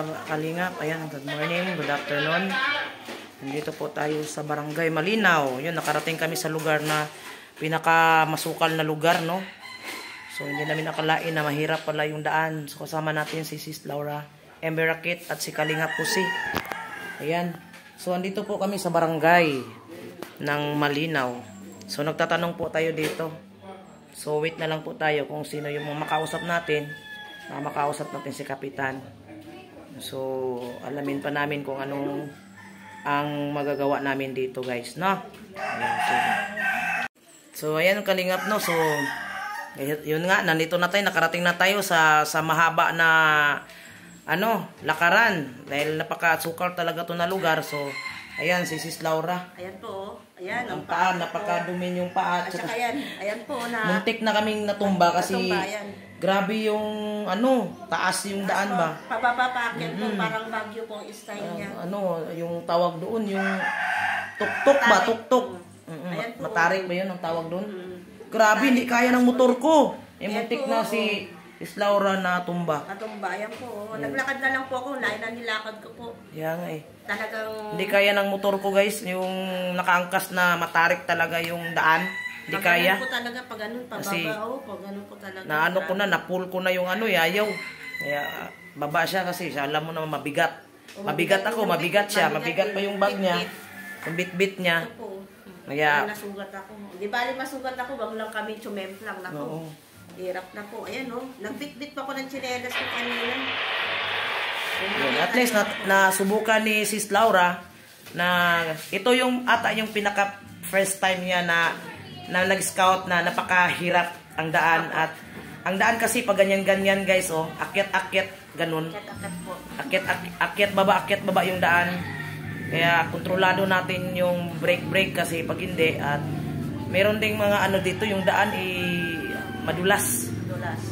Kalingap. Ayan, good morning, good afternoon. Nandito po tayo sa Barangay Malinaw. Yun, nakarating kami sa lugar na pinakamasukal na lugar, no? So, hindi namin akalain na mahirap pala yung daan. So, kasama natin si Sis Laura Emberakit at si Kalingap Pusi. Ayan. So, andito po kami sa barangay ng Malinaw. So, nagtatanong po tayo dito. So, wait na lang po tayo kung sino yung makausap natin. Makausap natin si Kapitan. So, alamin pa namin kung anong ang magagawa namin dito, guys, no? Ayan, so, ayan ang Kalingap, no? So, yun nga, nandito na tayo, nakarating na tayo sa mahaba na lakaran. Dahil napakasukal talaga to na lugar. So, ayan, si Sis Laura. Ayan po. Ayan, ang paa, napakadumin yung paa. At saka ayan po na... Muntik na kaming natumba kasi grabe yung taas yung daan ba? Pababa pa akin po, parang Bagyo po ang style niya. Yung tawag doon, yung tuktok ba? Tuktok. Ayan po. Matarik ba yun ang tawag doon? Grabe, hindi kaya ng motor ko. Muntik na si Sis Laura na tumba. Natumba, ayan po. Naglakad na lang po ako, lain na nilakad ko po. Yan nga eh. Talagang... Hindi kaya ng motor ko, guys, yung nakaangkas na matarik talaga yung daan. Hindi kaya. Po talaga pag ganun, pababa pag ganun po talaga. Na-pull ko na yung ayaw. Kaya baba siya kasi siya, alam mo naman mabigat. Mabigat ako, mabigat siya. Mabigat pa yung bag niya. Yung bit-bit niya. Kaya nasugat ako. Di bali masugat ako, wag lang kami tsumemplang na po. Hirap na po. Ayan nagbit-bit pa ako ng tsinelas ko kanina. At least nasubukan ni Sis Laura na ito yung pinaka first time niya na nag-scout na napakahirap ang daan. At ang daan kasi pag ganyan-ganyan, guys, akyat-akyat ganun. Akyat baba yung daan. Kaya kontrolado natin yung brake kasi pag hindi, at meron ding mga dito yung daan madulas.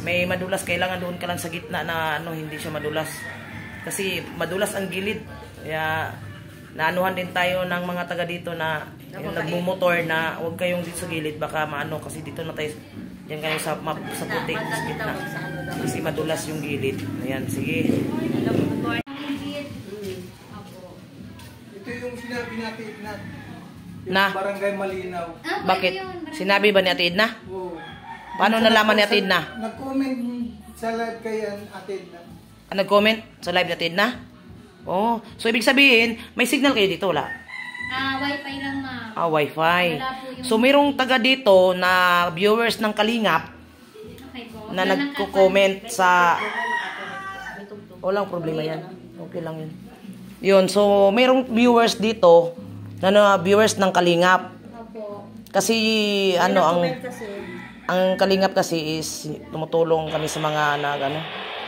May madulas, kailangan doon ka lang sa gitna na hindi siya madulas. Kasi madulas ang gilid. Kaya naanuhan din tayo ng mga taga dito na yung nagmumotor na huwag kayong dito sa gilid, baka kasi dito na tayo, diyan kayo sa putik sa gitna. Kasi madulas yung gilid. Ayan, sige. Ito yung sinabi natin na Barangay Malinaw. Bakit? Sinabi ba ni Ate Edna? Oo. Paano nalaman ni Ate Edna? Nag-comment sa live kay Ate Edna. Nag-comment sa live ni Ate Edna? Oh, so ibig sabihin, may signal kayo dito, wala? Wi-Fi lang, ma'am. Wi-Fi. So, mayroong taga dito na viewers ng Kalingap na nagko-comment sa... Walang problema yan. Okay lang yun. Yun, so, mayroong viewers dito na viewers ng Kalingap. Kasi, ang Kalingap kasi is tumutulong kami sa mga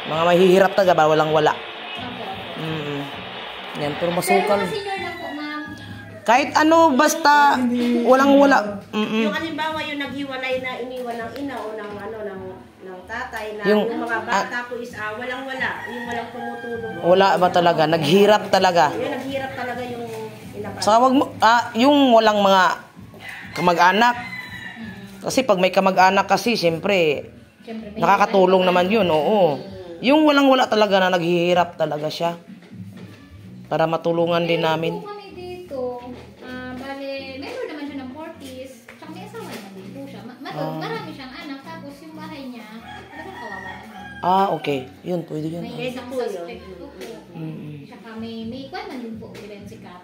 mga mahihirap taga ba, walang wala. Yan, pero masukal. Pero senior lang po, ma'am. Kahit basta walang wala. Yung halimbawa yung naghiwalay na iniwan ng ina o ng tatay na yung mga bata ko is walang wala, yung walang tumutulong. Wala ba talaga? Naghirap talaga. Yung naghirap talaga yung inabat. Saka wag mo, yung walang mga kamag-anak. Kasi pag may kamag-anak kasi, siyempre nakakatulong naman yun, oo. Yung walang wala talaga na naghihirap talaga siya. Para matulungan din namin. Kami dito, bale, meron naman siya ng 40s, tsaka may asawa naman dito siya. Marami siyang anak, tapos yung bahay niya, talagang kawawa naman. Okay. Yun, pwede yun. May isang suspect po. Tsaka may kwan din po, event si Kat.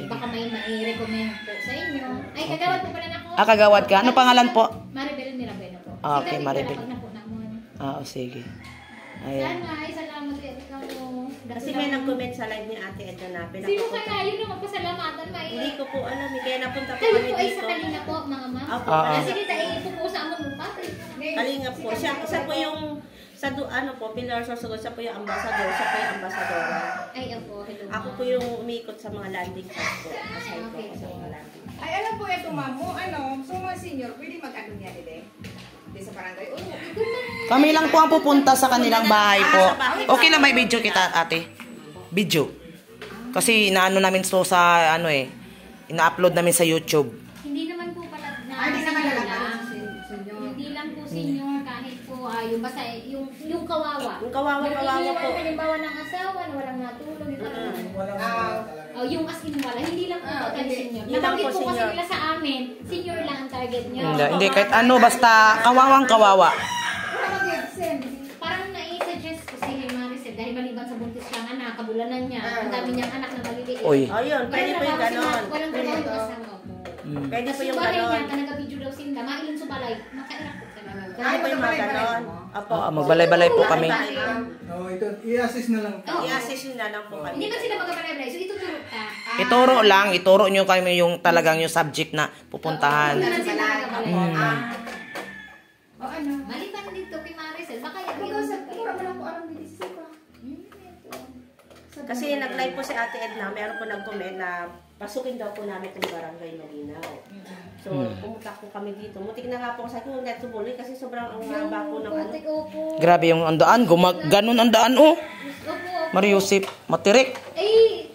Baka may mai-recommend po sa inyo. Ay, kagawad po pala na ako. Kagawad ka? Ano pangalan po? Maribel Mirabeno po. Okay, Maribel. Sige. Ayan. Sana, salamat rin ikaw. Kasi may nag-comment sa live ni Ate Edna na Sino ka na? Yun ang magpasalamatan. Hindi ko po alam. Kaya napunta po Kayo kami po ay dito. sa kanina po, mga ma'am. Sige, tayo ipupusa mo ng pati. Kalingap po. Siya po yung Pilar Sorsogon. Siya po yung ambassador. Siya po yung ambasadora. Ay, ako. Hello. Ako po yung umikot sa mga landing pads po. Aside po ako sa mga landing pads. Ay, alam po ito, ma'am. So mga senior, pwede mag-ano niya, Hindi sa barangay. Kami lang po ang pupunta sa kanilang bahay po. Okay lang, may video kita, ate. Video. Kasi inaano namin sa ina-upload namin sa YouTube. Hindi naman po pala Hindi naman senior talaga. lang. Hindi lang po senior, kahit po yung basta, yung kawawa. Yung kawawa po. Halimbawa ng asawa na walang natulog, di ba? Walang talaga. Yung as in wala, hindi lang po total senior. Hindi lang Nabanggit po po kasi senior. nila sa amin, senior lang ang target nyo. Hindi kahit ano, basta kawawang kawawa. Parang nai-suggest ko si Maricel dahil maliban sa buntis siyang anak, kabulanan niya, ang dami niyang anak na maliliit. Uy. Ayun, pwede po yung ganon. Walang trabaho yung asawa po. Pwede po Tapos yung yung bahay niya, ganon. taga-video daw sinda, mailin sa balay, makairap po talaga. Pwede po yung mga ganon. Apo. Magbalay-balay po kami. No, ito, i-assist na lang. I-assist yun na lang po kami. Hindi ba sila magkabalay-balay? So ituturo ka. Ituro nyo kami yung talagang yung subject na pupuntahan. Hindi sila magkabalay. O ano? Maliban dito kay Maricel, baka Ikaw yung sa pura mo lang kung anong bilis ko. Kasi nag-live po si Ate Edna, meron po nag-comment na pasukin daw po namin itong barangay Malinaw. So, pumunta po kami dito. Mutik na nga po sa akin, net tubuloy kasi sobrang ang haba po ng ano. Opo. Grabe yung andaan, ganon ang daan oh. Opo. Mariusip, matirik. Eh,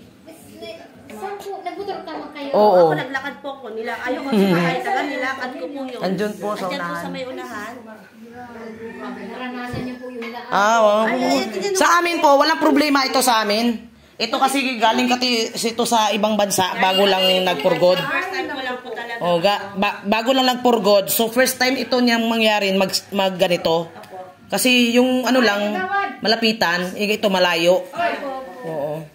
saan po? Nagmotor ka man kayo? Oo. Ako naglakad po ko. Ayaw ko sumakay taga, nilakad ko po yun. Andun po sa Andyan po unahan. sa may unahan. Naranasan niyo po yung daan. Oo. Sa amin po, walang problema ito sa amin. Ito kasi galing ito sa ibang bansa bago lang nagpurgod. First time ko lang po talaga. O, bago lang nagpurgod. So first time ito niyang mangyari mag ganito. Kasi yung ano lang malapitan, ito malayo. Oo.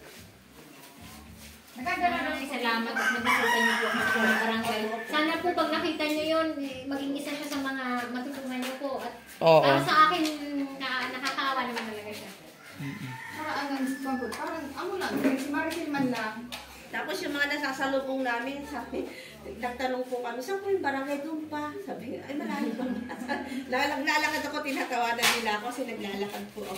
Maraming salamat at nabisutan niyo po sa mga barangay. Sana po pag nakita niyo yun, maging isa siya sa mga matutunan niyo po. At Oo. para sa akin, nakakaawa naman talaga siya. Parang amo lang, si Maricel man lang. Tapos yung mga nasasalubong namin, sabi, nagtanong po kami, saan po yung barangay doon pa? Sabi, ay malayo pa. Nalakad ako, tinatawanan nila ako kasi naglalakad po ako.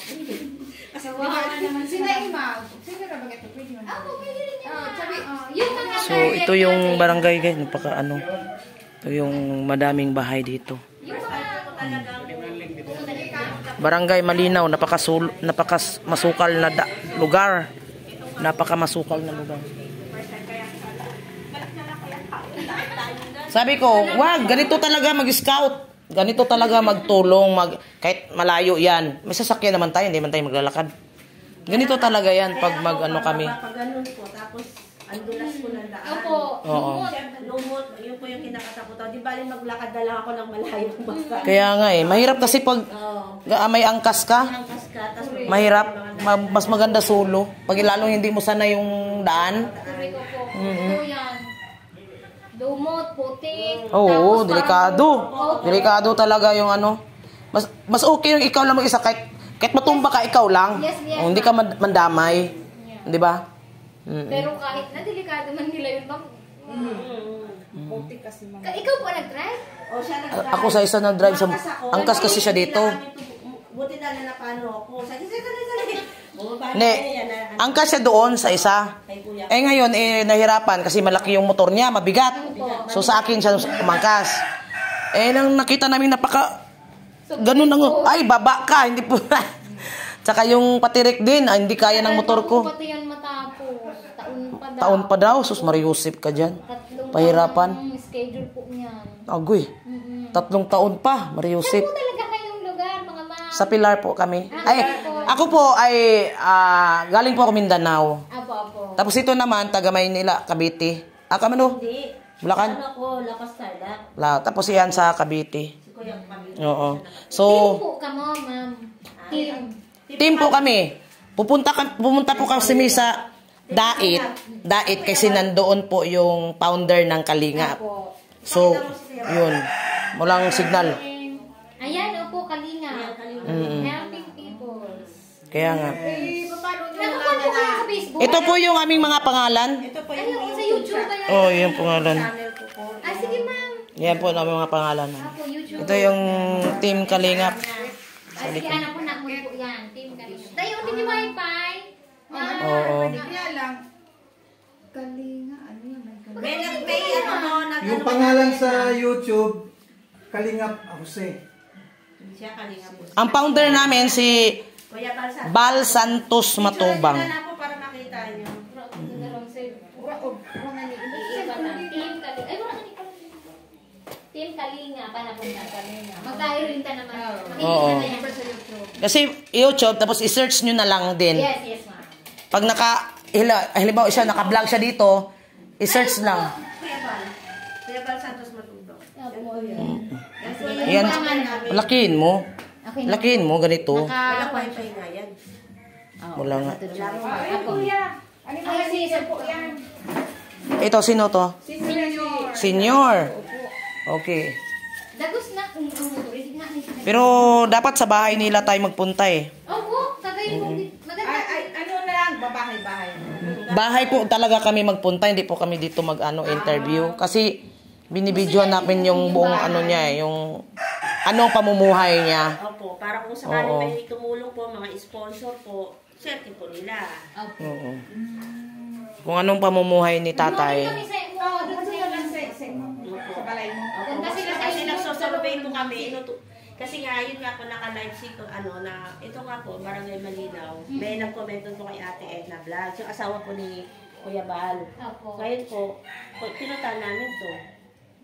Kasi Kawawa naman Sina sila. Ima, sino na ba ito? Pwede mo na. Ako, pwede rin yun. Sabi, Yung mga So target ito yung natin. barangay guys, napaka ano. Ito yung madaming bahay dito. Yung mga Barangay Malinaw, masukal na lugar. Napaka-masukal na lugar. Sabi ko, wag, ganito talaga mag-scout. Ganito talaga magtulong, kahit malayo yan. May sasakyan naman tayo, hindi man tayo maglalakad. Ganito talaga yan pag mag-ano kami. Pag ganun po, tapos andulas po ng daan. Opo. Oo. Lumot, yun po yung kinakatakutan. Di bali maglakad na lang ako ng malayo basta. Kaya nga mahirap kasi pag may angkas ka, Angkas ka, tapos mahirap, mas maganda solo. Pag lalong hindi mo sana yung daan. Sabi ko po, ito yan. Dumot, putik. Oo, tapos delikado. parang- Delikado talaga yung ano. Mas okay yung ikaw lang mag-isa kahit matumba ka ikaw lang. Yes, yes. O, hindi ka mandamay. Di ba? Pero kahit na delikado man nila yun, ma'am. putik kasi mga. Ikaw po nag-drive? O siya nag-drive. Ako sa isa nag-drive sa ako. angkas kasi siya dito. Buti na napano ako. Sige. Ne, angkas siya doon sa isa. Eh ngayon nahirapan kasi malaki yung motor niya, mabigat. So sa akin siya umangkas. Nang nakita namin ganun ay baba ka, hindi po. Tsaka yung patirik din, hindi kaya ng motor ko. Pati yan matapos. Taon pa daw, sus Mariusip ka dyan. Pahirapan. Tatlong schedule po niyan. Agoy, 3 taon pa, Mariusip. Saan po talaga kayong lugar, mga ma'am? Sa Pilar po kami. Ako po ay galing po ako Mindanao. Apo. Tapos ito naman, taga Maynila, Cavite. Kamano? Hindi. Bulacan? Ano ako, Lapas Tarlac. Tapos yan sa Cavite. Si Kuya Pamilya. Oo. Team So, po ka mo, ma'am. Team. team po kami. Pumunta po kami sa Dait kasi nandoon po yung founder ng Kalinga. Apo. So, yun. Walang signal. Ayan, opo, Kalinga. Helping people. Kaya nga. Paano nyo Nakakuha po kayo sa Facebook? Ito po yung aming mga pangalan. Ito po Ayun, yung sa YouTube ba yan? Oh, yung pangalan. channel ko po. Sige, ma'am. Yan po ang aming mga pangalan. Apo, YouTube. Ito yung Team Kalingap. Sige, anak ko na po yan. Team Kalinga. Tayo, hindi wifi. Ma'am. Oo. Kaya lang, Kalinga, ano yan? May ano mo, Yung pangalan sa YouTube, Kalingap Jose. Siya Kalinga po. Ang founder namin si Kuya Balsa. Bal Santos Matubang. Picture na po para makita nyo. Team Kalinga. Ay, wala ka ni Team Kalinga. na pala punta kanina. Magka-irinta naman. Oo. Makikita na yan. Kasi YouTube, tapos i-search nyo na lang din. Yes, ma'am. Pag halimbawa siya, naka-vlog siya dito, i-search lang. Kuya Bal Santos Matubang. Opo. Yan, lakihin mo. Okay na. Lakihin mo, ganito. Walang wifi nga yan. Wala nga. Ay, kuya. Ano mo yan? Isa po yan. Ito, sino to? Senior. Senior. Okay. Dagos na kung ang motorisik nga. Pero dapat sa bahay nila tayo magpunta eh. Opo, kagay mo. Maganda. Ay, ano na lang, babahay-bahay. Bahay po talaga kami magpunta, hindi po kami dito interview. Kasi binibidyoan namin yung buong ano niya eh, yung anong pamumuhay niya. Opo, para kung sakali Oo. may tumulong po, mga sponsor po, swerte po nila. Opo. Oo. Kung anong pamumuhay ni tatay. Kami sa Oo, doon sila lang sa balay mo. Opo, Kasi kasi nasa- nagsosurvey po kami. Kasi nga, yun nga po naka-live sheet na ito nga po, Barangay Malinaw. May nag-comment po kay Ate Edna Vlogs, yung asawa po ni Kuya Bal. Opo. Ngayon po, pinutan namin to.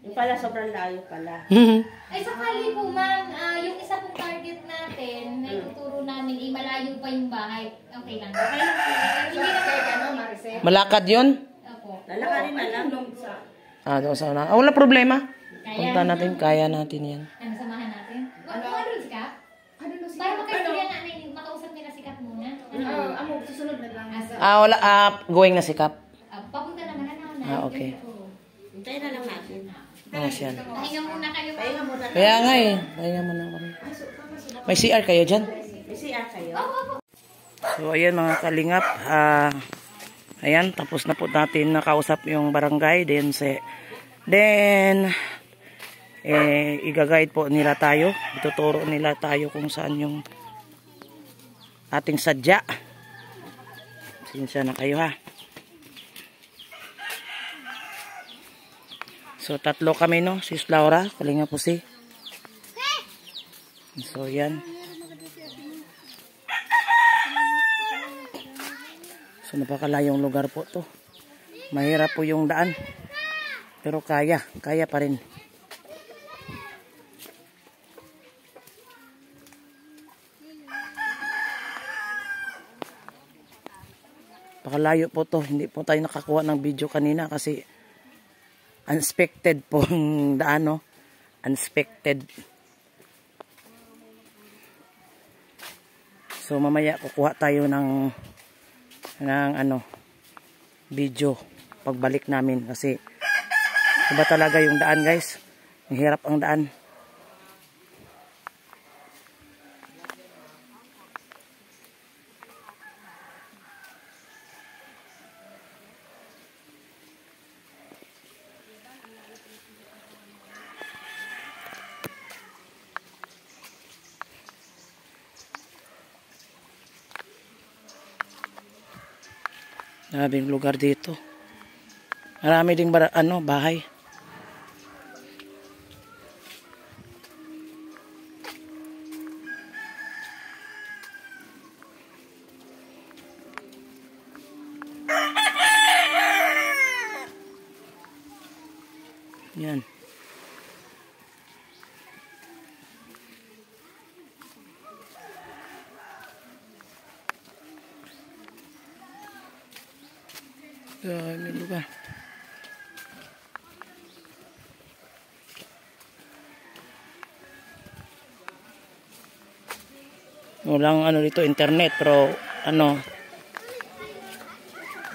Yung pala, sobrang layo pala. Ay, sakali po, ma'am, yung isa pong target natin, na ituturo namin, malayo pa yung bahay. Okay lang. Okay lang po. Hindi naman Ano, Maricel? Malakad yun? Opo. Lalakarin na lang. Doon sa una. Wala problema. Kaya, Punta natin, kaya natin yan. ano, samahan natin? Ano si Kap? Ano na Para makaistorya na, makausap nila si Kap muna. Amo, susunod na lang. Wala, going na si Kap. Papunta naman na. Okay. Hintayin na lang natin. Siya. Pahinga muna kayo. Pahinga muna. Kaya nga eh. Kaya mo na kami. May CR kayo dyan? May CR kayo? So, ayan mga kalingap. Ayan, tapos na po natin nakausap yung barangay. Then, i-guide po nila tayo. Ituturo nila tayo kung saan yung ating sadya. Sinsya na kayo ha. So, 3 kami no. Sis Laura, Kalinga po si. So, yan. So, napakalayong lugar po to. Mahirap po yung daan. Pero kaya pa rin. Pakalayo po to. Hindi po tayo nakakuha ng video kanina kasi unexpected po ang daan, no? Unexpected. So mamaya kukuha tayo ng video pagbalik namin kasi iba talaga yung daan, guys. Mahirap ang daan. Maraming lugar dito. Marami ding bahay. Yan. May lugar. Walang dito internet pero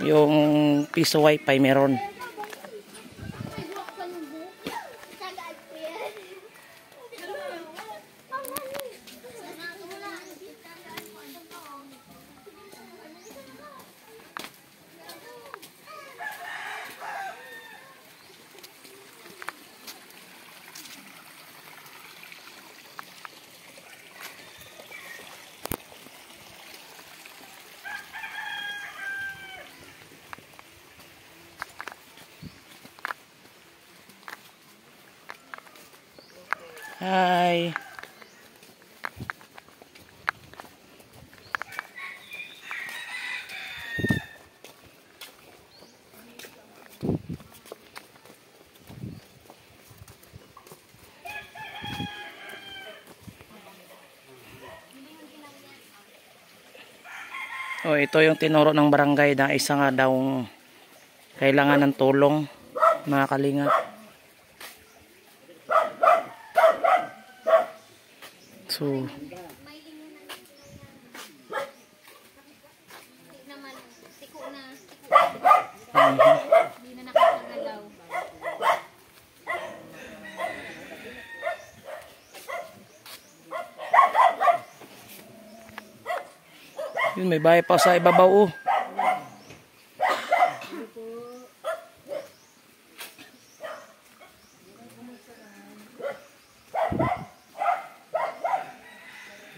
yung piso wifi meron. Hi. Oh, ito yung tinuro ng barangay na isa nga daw kailangan ng tulong, mga kalingap. So, naman, tiko na. Hindi na nakakagalaw. yun, may bahay pa sa ibabaw. Oh.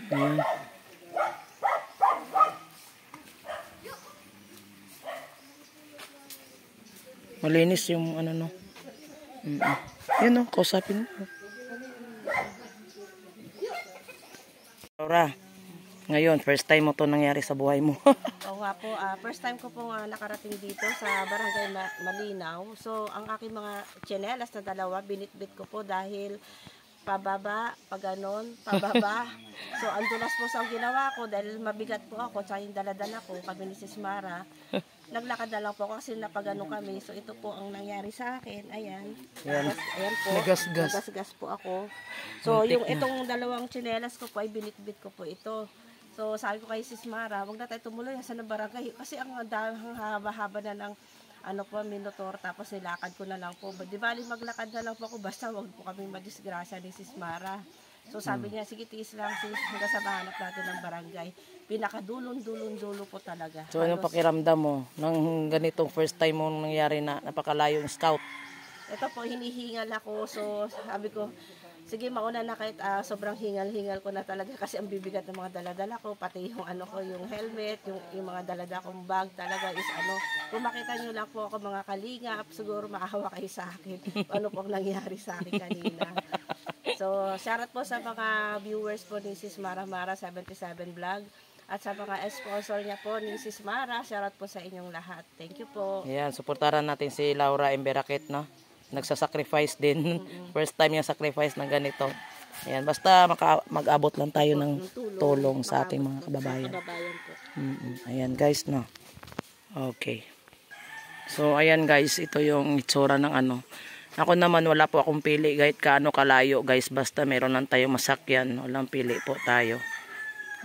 Ayan. Malinis yung ano no. Yan no, kausapin mo. Laura, ngayon, first time mo to nangyari sa buhay mo. Oo nga po, first time ko pong nakarating dito sa Barangay Malinaw. So, ang aking mga tsinelas na dalawa, binitbit ko po dahil pababa, paganon, pababa. So, ang dulas po sa ginawa ko dahil mabigat po ako, tsaka yung daladala ko, kami ni Sis Mara. Naglakad na lang po kasi napagano kami. So, ito po ang nangyari sa akin. Ayan. Ayan po. Nagasgas. Nagasgas po ako. So, yung itong dalawang tsinelas ko po ay binitbit ko po ito. So, sabi ko kay Sis Mara, wag na tayo tumuloy sa barangay. Kasi ang haba-haba na ng ano po, minutor, tapos nilakad ko na lang po. Di bali, maglakad na lang po ako, basta wag po kami madisgrasya ni Sis Mara. So, sabi niya, sige, tiis lang, sis, hanggang sa mahanap natin ng barangay. Pinakadulon-dulo po talaga. So, ano pakiramdam mo nang ganitong first time mo nangyari na napakalayo yung scout? Ito po, hinihingal ako. So, sabi ko, sige, mauna na kahit sobrang hingal-hingal ko na talaga kasi ang bibigat ng mga daladala ko, pati yung ano ko, yung helmet, yung mga daladala kong bag talaga is ano, kung makita nyo lang po ako mga kalingap, siguro maawa kayo sa akin. Ano pong nangyari sa akin kanina. So, shoutout po sa mga viewers po ni Sis Mara 77 Vlog. At sa mga sponsor niya po ni Sis Mara, shoutout po sa inyong lahat. Thank you po. Ayan, suportaran natin si Laura Emberakit, no? Nagsasacrifice din. First time yung sacrifice ng ganito. Ayan, basta mag-abot lang tayo ng tulong sa ating mga kababayan. Ayan guys, no? Okay. So, ayan guys, ito yung itsura ng ano. Ako naman, wala po akong pili kahit kaano kalayo guys. Basta meron lang tayo masakyan. Walang pili po tayo.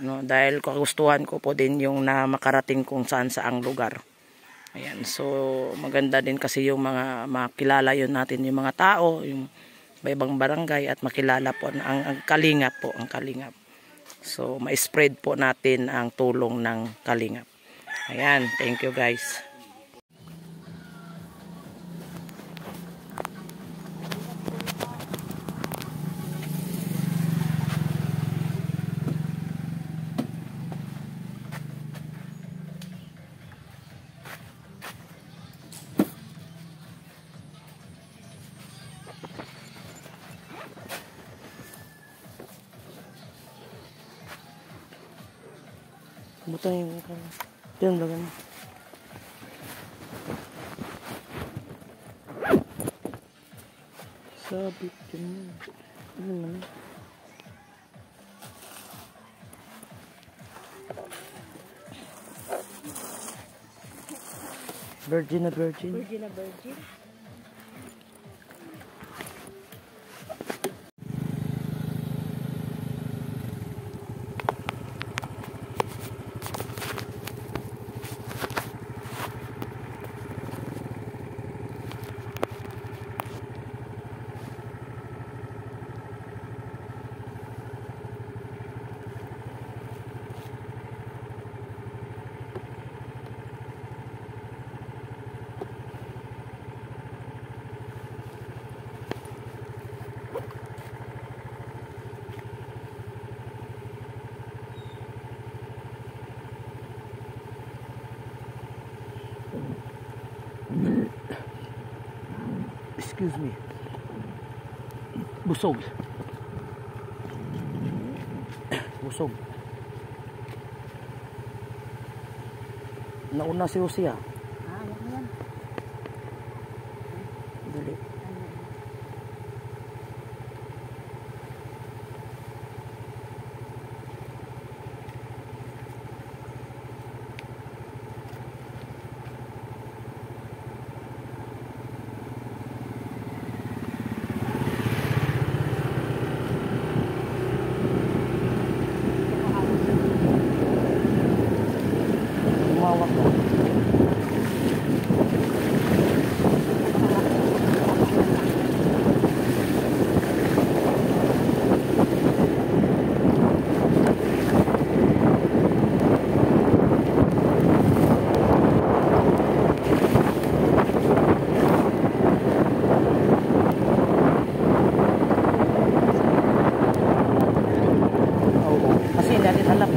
No, dahil kagustuhan ko po din yung na makarating kung saan saang lugar. Ayan, so maganda din kasi yung mga makilala yun natin yung mga tao, yung ibang barangay at makilala po ang kalingap po, ang kalingap. So ma-spread po natin ang tulong ng kalingap. Ayan, thank you guys. Buto yung yun bagan. Sabit yun. Ano naman? Virgin na virgin. Virgin na virgin. Excuse me. Busog. Busog. Nauna si Lucia. Yan. Dali. Alak.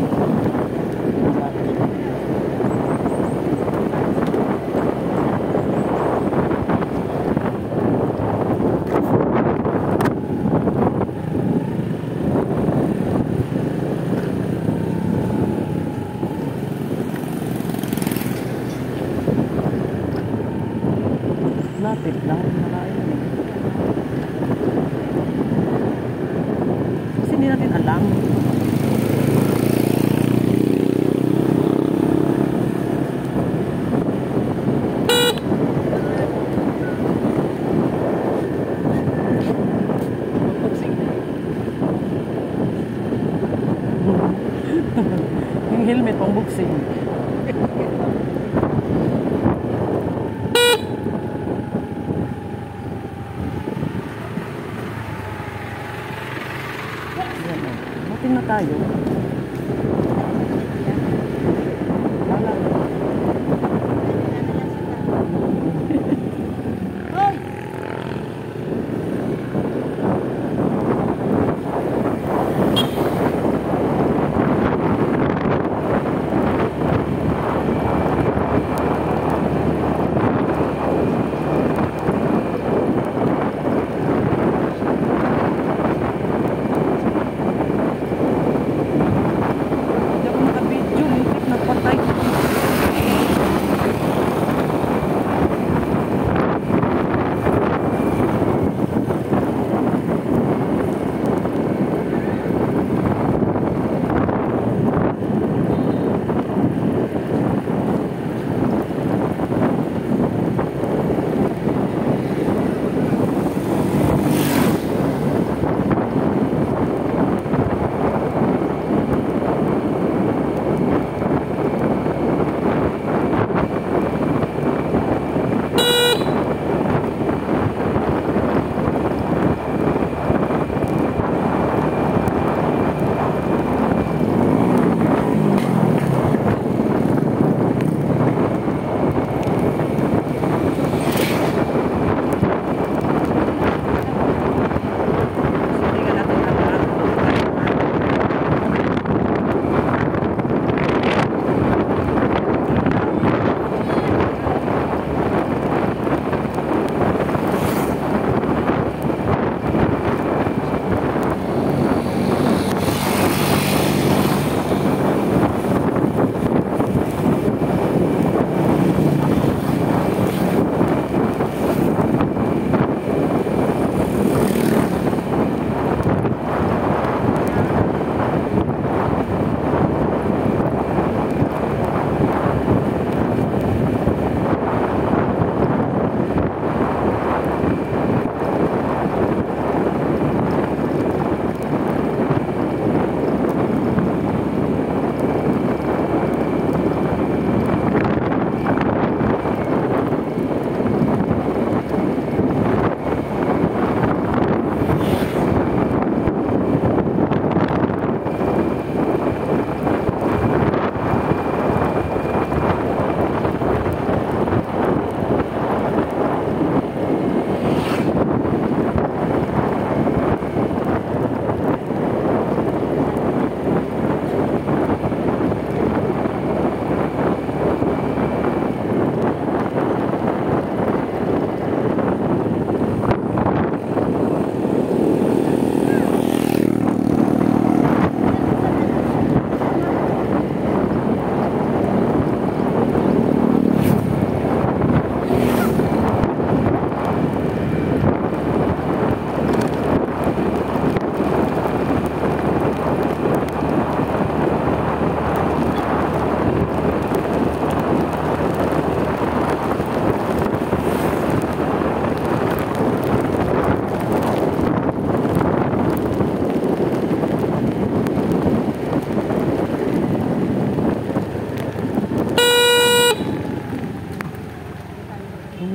Lapit lang, malayo. Kasi hindi natin alam. Yung helmet pang boxing. Matin na tayo.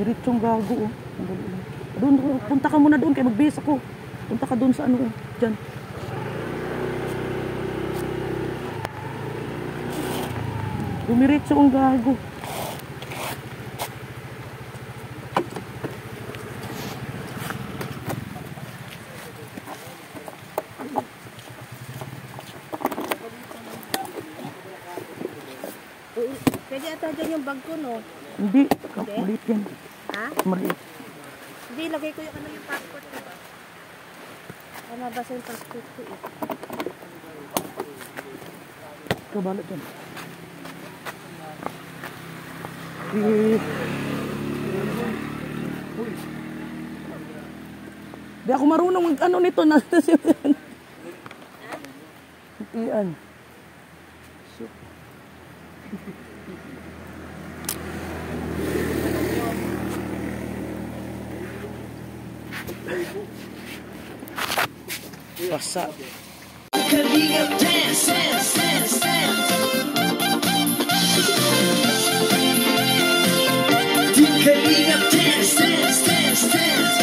Diretsong gago oh. Doon, punta ka muna doon kaya mag-base ako. Punta ka doon sa ano, dyan. Dumiretso ang gago. Pwede ata dyan yung bag ko, no? Hindi. Maliit yan. Ha? Maliit. Hindi, lagay ko yung yung passport ko ba? Ano ba sa yung passport ko eh? Ito, balot yan. Di ako marunong mag-ano nito na. Iyan. Basa. Kalingap dance, dance, dance, dance. Kalingap dance, dance, dance, dance.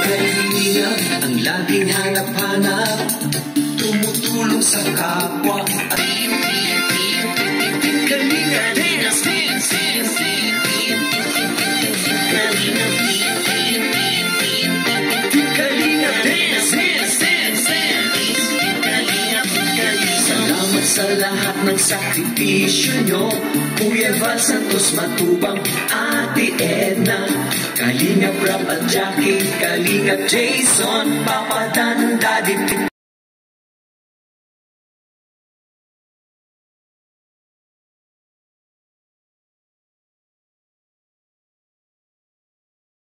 Kalingap ang laging hanap-hanap, tumutulong sa kapwa. Kalingap dance, dance, dance, dance. Salamat sa lahat ng sakripisyo nyo, Kuya Val Santos Matubang, Ate Edna, Kalingap Rap at Jackie, Kalingap Jason, Papa Dan, Daddy